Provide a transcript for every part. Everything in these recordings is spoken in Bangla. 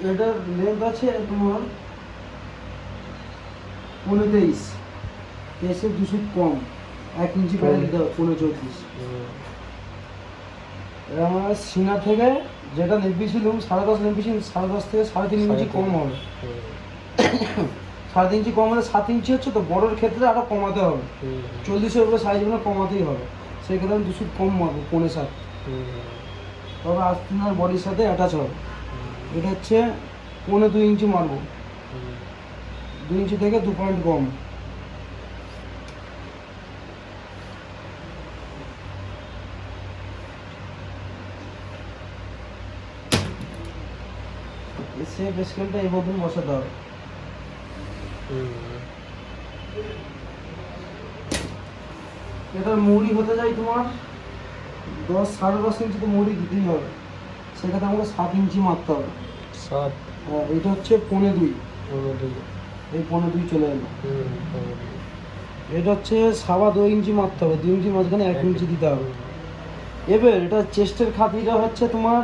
এটার লেন্থ আছে তোমার 15-23, এসে 2 ফিট কম, 1 ইঞ্চি প্যাডেল দিতে হবে 15-34। আমার সিনা থেকে যেটা নেপিয়েছিলাম 10.5 নেপিয়েছিলাম, 10.5 থেকে 3.5 ইঞ্চি কম হবে। 3.5 ইঞ্চি কম হলে 7 ইঞ্চি হচ্ছে, তো বড়োর ক্ষেত্রে আরও কমাতে হবে। 40-এর উপরে সাইজগুলো কমাতেই হবে, সেই ক্ষেত্রে আমি 2 ফিট কম মারবো 5.7। তবে আস্তিনার বডির সাথে অ্যাটাচ হবে। এটা হচ্ছে 2.25 ইঞ্চি মারবো, 2 ইঞ্চি থেকে 2 পয়েন্ট কম। সেফ স্কেলটা এই মতন বসাতে হবে। এটার মুড়ি হতে যায় তোমার 10-10.5 ইঞ্চি, তো মুড়ি দিতেই হবে, সেক্ষেত্রে আমাকে 7 ইঞ্চি মারতে হবে। 7? হ্যাঁ, এটা হচ্ছে 15.2, এই 15.2 চলে এলো। এটা হচ্ছে 2.25 ইঞ্চি মারতে হবে, 2 ইঞ্চি মাঝখানে 1 ইঞ্চি দিতে হবে। এবার এটা চেস্টের খাতিটা হচ্ছে তোমার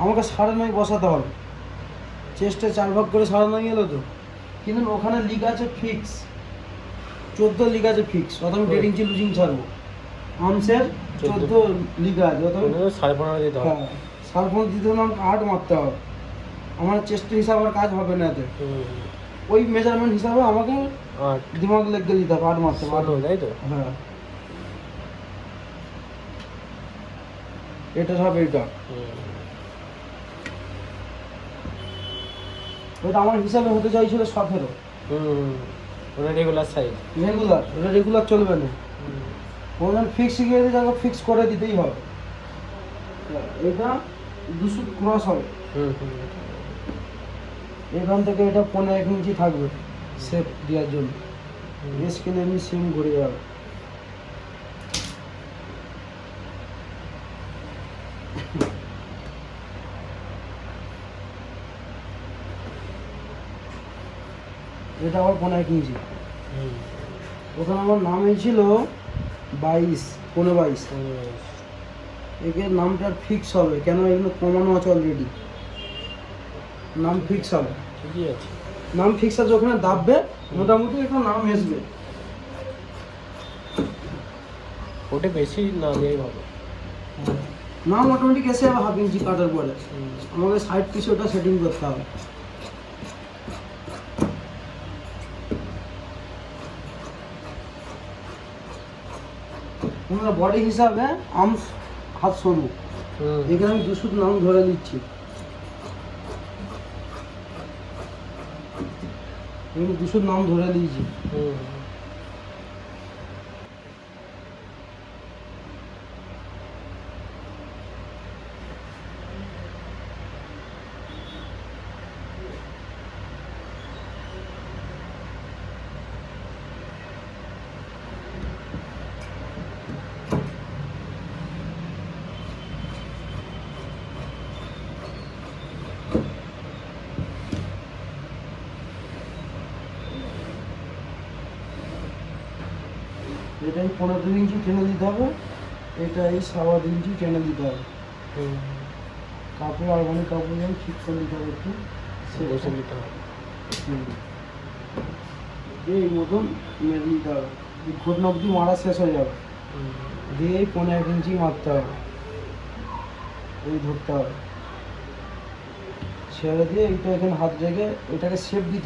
আমাকে 9.5 বসাতে হবে। চেস্টে 4 ভাগ করে 9.5 এলো তো, কিন্তু ওখানে লিক আছে ফিক্স 14 লিক আছে ফিক্স, অত আমি 1.5 ইঞ্চি লুজিং ছাড়বো। আর্মসের 14 লিক আছে, অত 15.5 দিতে হবে। হ্যাঁ, 15.5 দিতে হলে আমাকে 8 মারতে হবে। আমার চেস্টের হিসাবে আর কাজ হবে না এতে, ওই মেজারমেন্ট হিসাবে আমাকে 8 দিমাগ লেগে দিতে হবে, 8 মারতে হবে। 8 তাই তো? হ্যাঁ, এটা হবে এটা। ওটা আমার হিসাবে হতে চাইছিল 17। ওটা রেগুলার সাইজ। রেগুলার, ওটা রেগুলার চলবে না। ওজন ফিক্স শিখিয়ে দিতে হবে, ফিক্স করে দিতেই হবে। এটা 200 ক্রস হবে। এখান থেকে এটা 15-1 ইঞ্চি থাকবে শেপ দেওয়ার জন্য। স্কেলে এমনি সেম ঘুরে যাবে। এটা আবার 15-1 ইঞ্চি। ওখানে আমার নাম হয়েছিল 15-22। এর নামটা ফিক্স হবে, কেন এগুলো কমানো আছে অলরেডি, নাম ফিক্স হবে। ঠিকই আছে, নাম ফিক্স আছে, ওখানে দাববে মোটামুটি একটা নাম আসবে। ওটা বেশি না দিয়েই ভালো। নাম অটোমেটিক এসে যাবে 1/2 ইঞ্চি কাটার পরে। আমাকে সাইড পিছে ওটা সেটিং করতে হবে। বডি হিসাবে আর্মস হাত সরু, এখানে আমি 2 নাম ধরে দিচ্ছি। আমি 2 নাম ধরে দিয়েছি। এটাই 15-2 ইঞ্চি টেনে দিতে হবে, এটা এই 2.5 ইঞ্চি টেনে দিতে হবে। কাপড় অর্গানিক কাপড় যেন ঠিক করে দিতে হবে, একটু বসে নিতে হবে। এই মতন মেরে নিতে হবে, ঘটনা অবধি মারা শেষ হয়ে যাবে। দিয়ে এই 15-1 ইঞ্চি মারতে হবে, এই ধরতে হবে, ছেড়ে দিয়ে এইটা এখানে হাত রেখে এটাকে শেপ দিতে